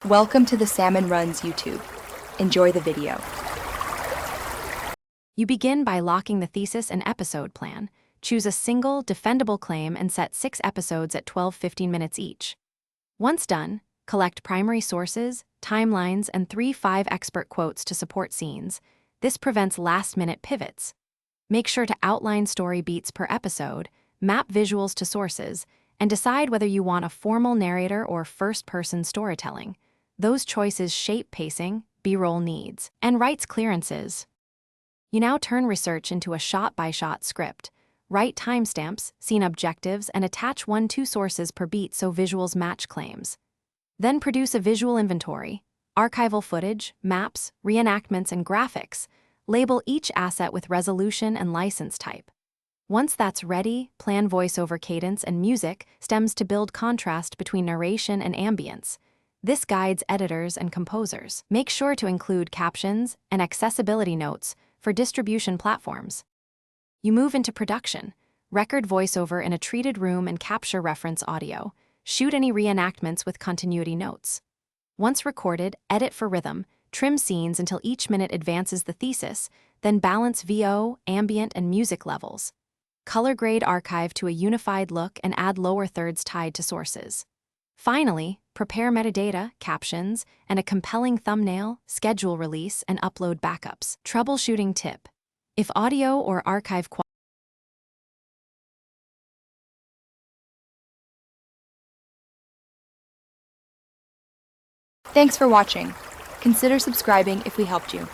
Welcome to the Salmon Runs YouTube. Enjoy the video. You begin by locking the thesis and episode plan. Choose a single, defendable claim and set 6 episodes at 12-15 minutes each. Once done, collect primary sources, timelines, and 3-5 expert quotes to support scenes. This prevents last-minute pivots. Make sure to outline story beats per episode, map visuals to sources, and decide whether you want a formal narrator or first-person storytelling. Those choices shape pacing, B-roll needs, and rights clearances. You now turn research into a shot-by-shot script. Write timestamps, scene objectives, and attach 1-2 sources per beat so visuals match claims. Then produce a visual inventory, archival footage, maps, reenactments, and graphics. Label each asset with resolution and license type. Once that's ready, plan voiceover cadence and music stems to build contrast between narration and ambience. This guides editors and composers. Make sure to include captions and accessibility notes for distribution platforms. You move into production. Record voiceover in a treated room and capture reference audio. Shoot any reenactments with continuity notes. Once recorded, edit for rhythm, trim scenes until each minute advances the thesis, then balance VO, ambient, and music levels. Color grade archive to a unified look and add lower thirds tied to sources. Finally, prepare metadata, captions, and a compelling thumbnail, schedule release, and upload backups. Troubleshooting tip: if audio or archive quality Thanks for watching. Consider subscribing if we helped you.